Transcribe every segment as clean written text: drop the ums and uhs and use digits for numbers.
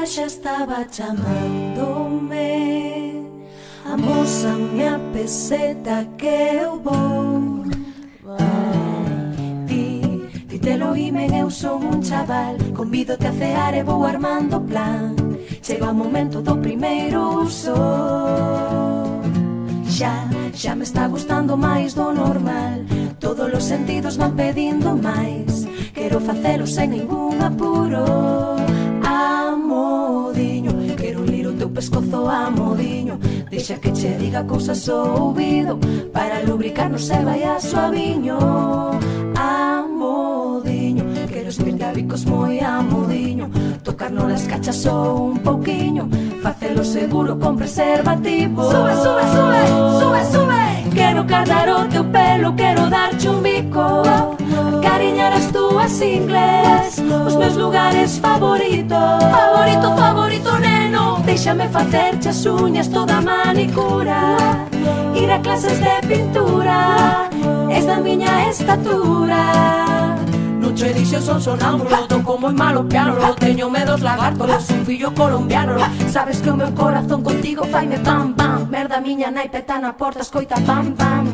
xa estaba chamándome. Amósame a peseta que eu vou. Ti te lo imen, eu son un chaval. Convídote a cear e vou armando plan. Chega o momento do primeiro uso. Xa me está gustando máis do normal. Todos os sentidos van pedindo máis. Quero facelo sen ningún apuro. Amodiño, quero lir o teu pescozo amodiño. Deixa que che diga cousas ao ouvido, para lubricarnos se vai a suaviño. Amodiño, quero espirte a bicos moi amodiño. Tocarnos las cachas só un pouquiño, facelo seguro con preservativo. Sube, sube, sube, sube, sube. Quero cardar o teu pelo, quero darche un bico, cariñar as túas ingles, os meus lugares favoritos. Favorito, favorito, neno. Déixame facerche as uñas, toda a manicura, ir a clases de pintura, es da miña estatura. Nucho e dixo son sonámbulo, toco moi malo piano, teño medos lagartos, un fillo colombiano. Sabes que o meu corazón contigo faime pam pam. Merda miña nai peta na porta, escoita pam pam.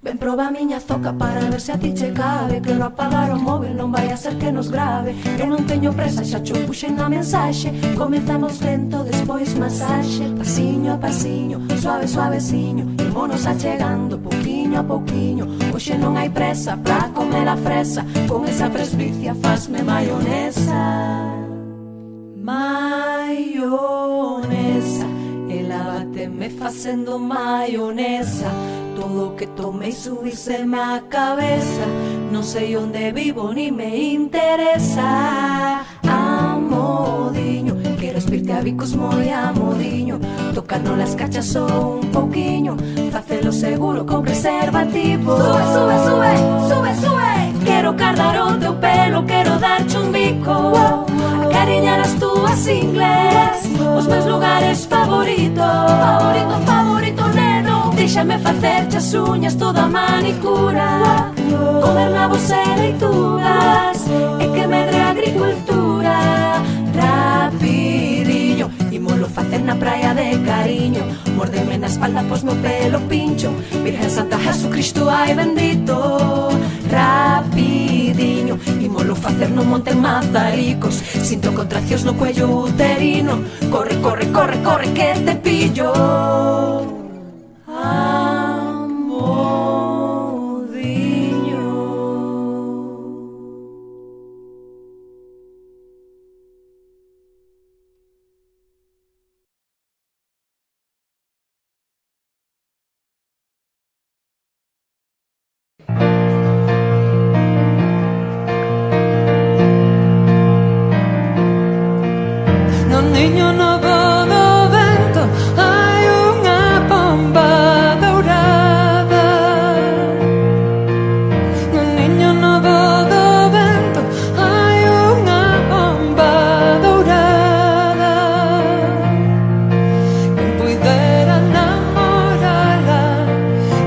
Ven proba a miña zoca para ver se a ti che cabe. Quero apagar o móvil, non vai a ser que nos grave. Eu non teño presa, xa cho puxen na mensaxe. Comezamos lento, despois masaxe. Pasiño a pasiño, suave suaveciño, ímonos achegando pouquiño a pouquiño. Hoxe non hai presa pra comer a fresa, con esa presbicia fasme maionesa. Maionesa, elávate-me facendo maionesa. Todo o que tomei subíseme a cabeza. Non sei onde vivo ni me interesa. Amodiño, quero espirte a bicos moi amodiño. Tocarnos las cachas só un pouquiño, facelo seguro con preservativo. Sube, sube, sube, sube, sube. Quero cardar o teu pelo, quero darche un bico, cariñar as túas ingles, os meus lugares favoritos. Favorito, favorito, neno. Déixame facerche as uñas, toda a manicura, comer nabos e leitugas, e que medre a agricultura. Rapidiño, ímolo facer na praia de cariño. Mórdeme na espalda, pos meu pelo pincho. Virgen Santa, Jesucristo, ai bendito. Rapidiño, ímolo facer no monte en Mazaricos. Sinto contraccións no cuello uterino. Corre, corre, corre, corre, que te pillo. No niño novo do vento hai unha pomba dourada. No niño novo do vento hai unha pomba dourada. Quen puidera namorala,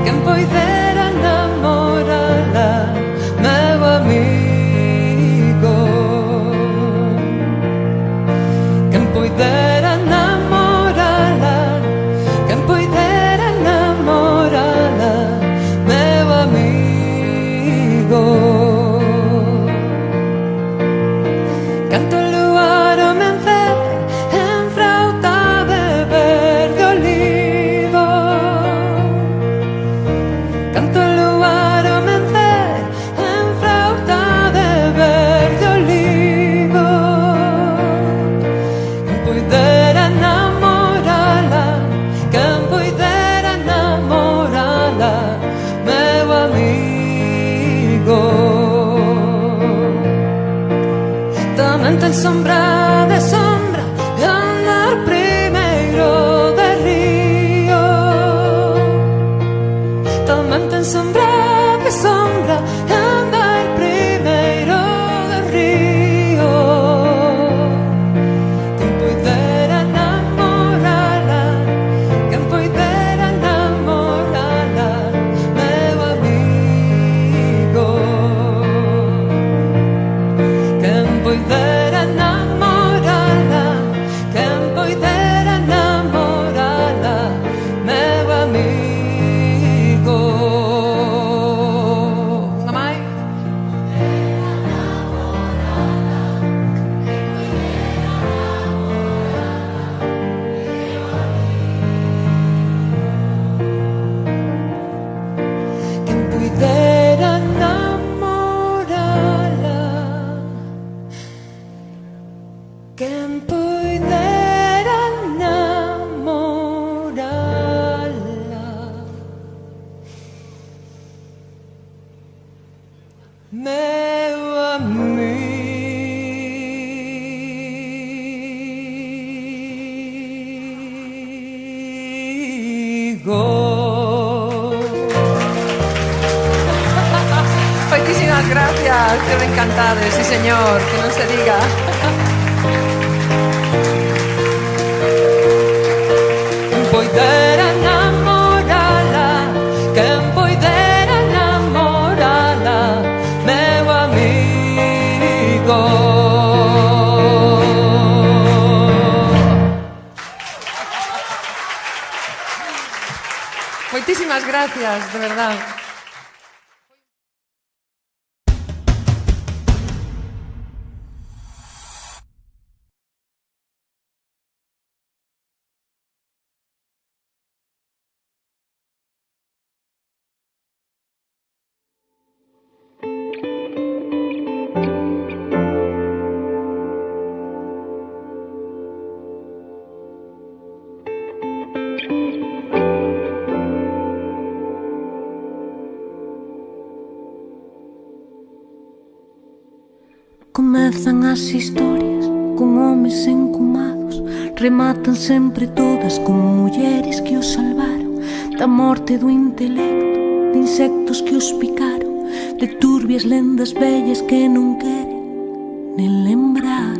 quen puidera namorala, meu amigo. Quen puidera namorala, quen puidera namorala, meu amigo. Canto o luar ao mencer en frauta de verde olivo. Canto o luar ao mencer en frauta de verde olivo. Quen puidera namorala, quen puidera namorala, meu amigo. Tamén ten sombra de sombra, de andar primeiro de río. Tamén ten sombra de sombra, de andar primeiro de río. Quen puidera namorala, quen puidera namorala, meu amigo. Quen puidera namorala, gracias. Quedo encantada, sí señor, que non se diga. Poidera namorala, quen poidera namorala, meu amigo. Moitísimas gracias, de verdad. Comezan as historias con homes encumados, rematan sempre todas con mulleres que os salvaron da morte do intelecto, de insectos que os picaron, de turbias lendas vellas que non queren nen lembrar.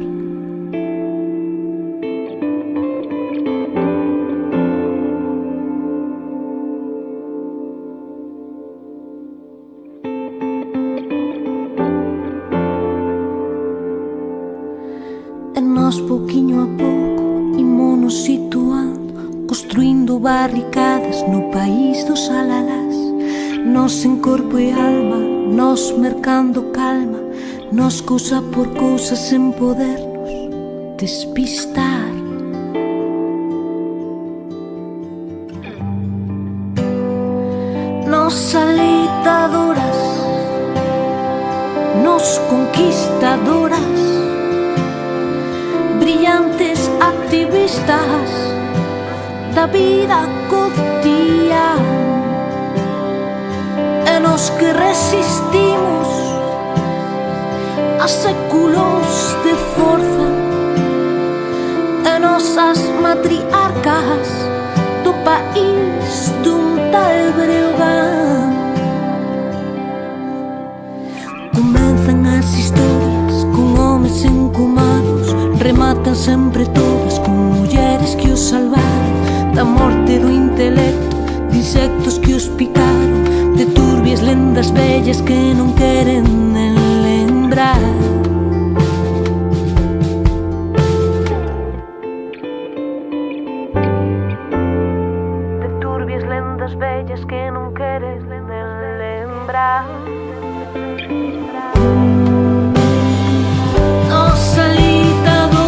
E nós, pouquiño a pouco, imonos situando, construindo barricadas no país dos alalás. Nós en corpo e alma, nós mercando calma, nós cousa por cousa sen podernos despistar. Nós aleitadoras, nós conquistadoras, brillantes activistas da vida cotidiana, e nos que resistimos a séculos de forza, e nosas matriarcas do país dun tal Breogán. Comenzan as historias con homes encumados, rematan sempre todas con mulleres que os salvaron da morte do intelecto, de insectos que os picaron, de turbias lendas vellas que non queren nen lembrar. De turbias lendas vellas que non queren nen lembrar. Nos alitadoras,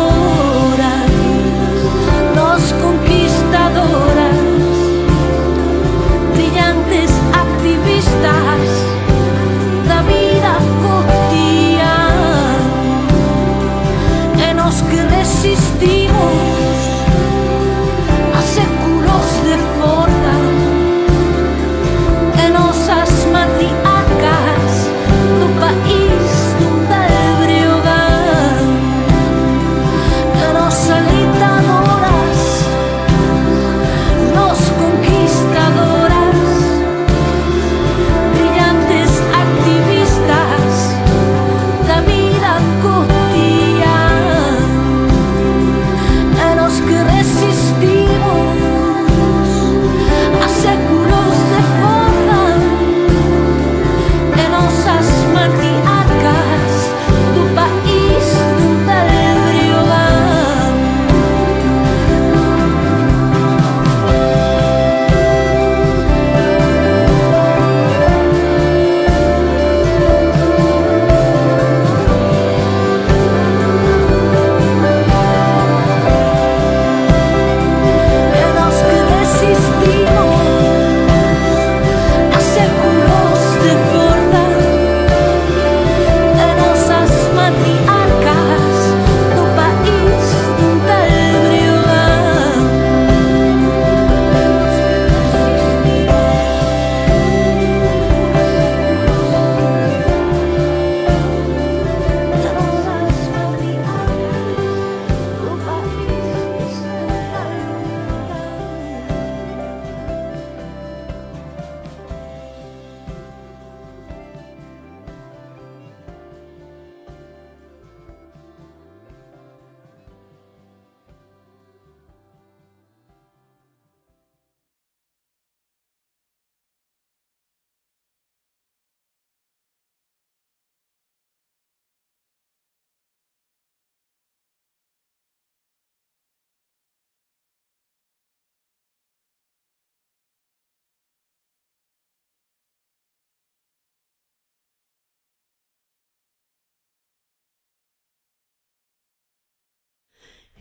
nos conquistadoras, brillantes activistas da vida cotidiana, e nos que resistimos a séculos de forza, e nosas matriarcas do país do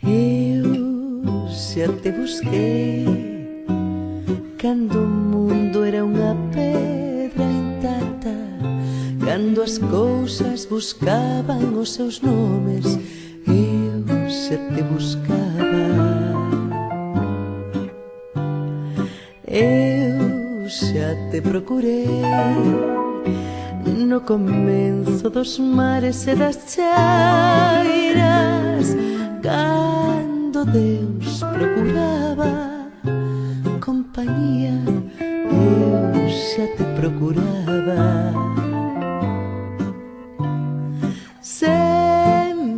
Eu xa te busquei cando o mundo era unha pedra intacta, cando as cousas buscaban os seus nomes. Eu xa te buscaba. Eu xa te procurei no comenzo dos mares e das chairas, cando Deus procuraba compañía. Eu xa te procuraba. Sempre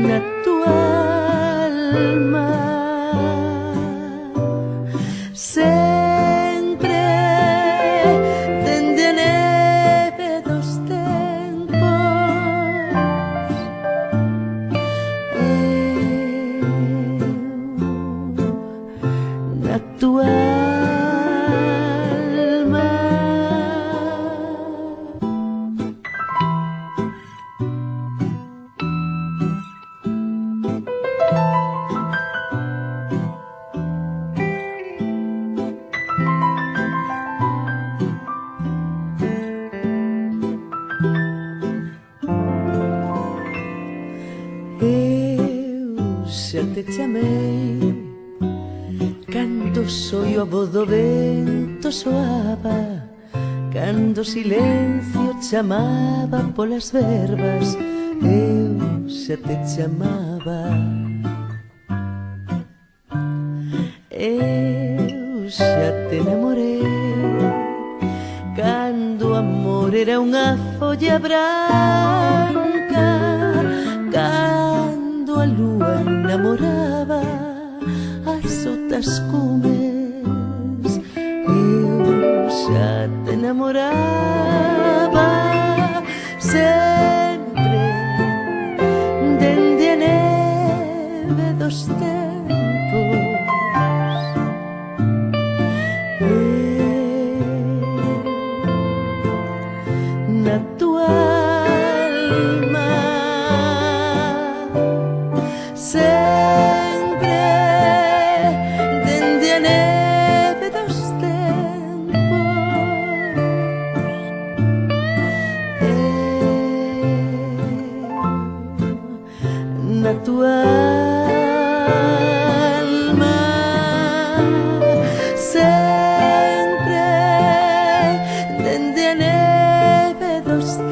na tua alma, sempre dende a neve dos tempos. Na tua alma. Eu xa te chamei cando o soio a voz do vento soaba, cando o silencio chamaba polas verbas. Eu xa te chamaba. Eu xa te namorei cando o amor era unha folla branca, cando a lúa namoraba as outras cumes. Eu xa te namoraba sempre dende a neve dos tempos. Na tua alma sempre dende a neve dos tempos. Na tua alma sempre dende a neve dos tempos.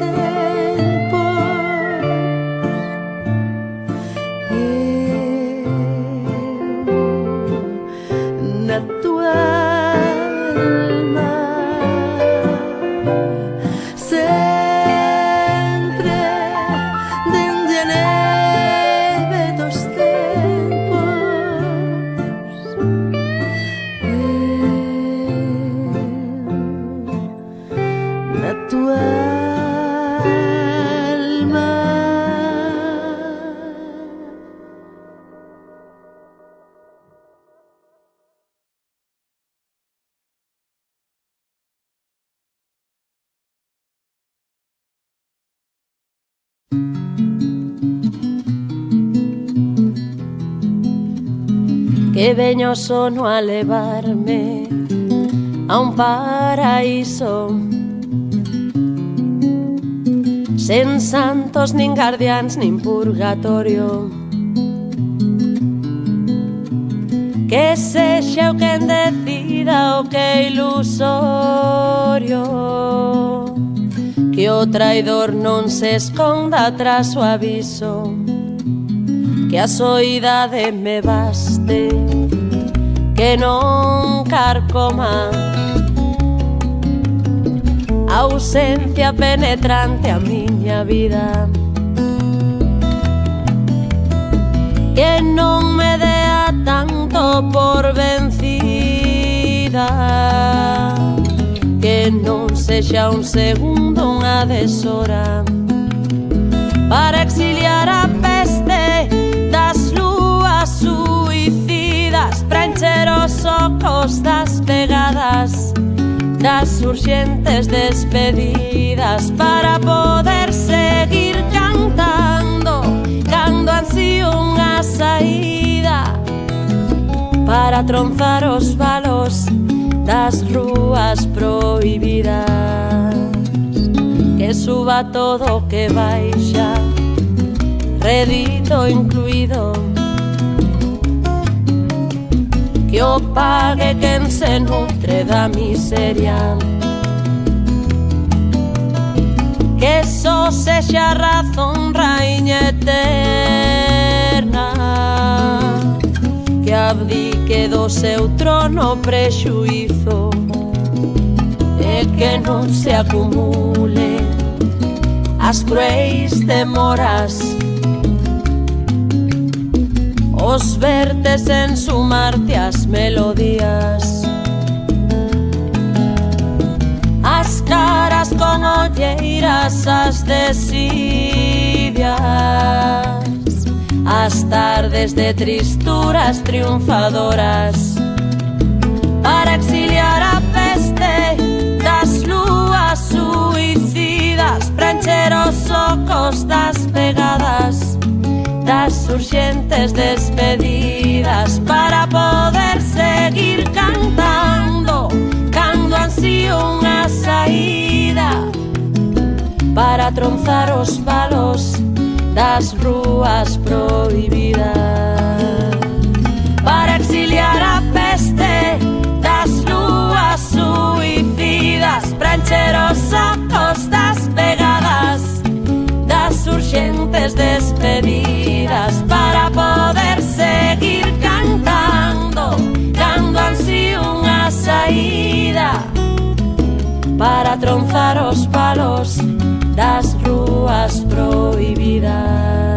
Na tua alma sempre dende a neve dos tempos. Na tua alma. Que veño o sono a levarme a un paraíso sen santos, nin guardiáns, nin purgatorio. Que sexa o quen decida o que é ilusorio, que o traidor non se esconda tras o aviso, que a soidade me baste, que non carcoma a ausencia penetrante a miña vida, que non me dea tanto por vencida, que non sexa un segundo unha deshora para exiliar a peste das lúas suicidas, pra encher os ocos das pegadas, das urxentes despedidas, para poder seguir cantando cando ansío unha saída, para tronzar os valos das rúas prohibidas, que suba todo que baixa, rédito incluído, que o pague quen se nutre da miseria, que só sexa razón raíña eterna, que abdique do seu trono prexuízo, e que non se acumule as cruéis demoras, os vertes en sumarte as melodías, as caras con olleiras, as desidias, as tardes de tristuras triunfadoras, para exiliar a peste das lúas suicidas, para encher os ocos das pegadas, das urxentes despedidas, para poder seguir cantando cando ansío unha saída, para tronzar os valos das rúas prohibidas, para exiliar a peste das lúas suicidas, para encher os ocos das pegadas, das urxentes despedidas, para poder seguir cantando cando ansío unha saída, para tronzar os palos das rúas prohibidas.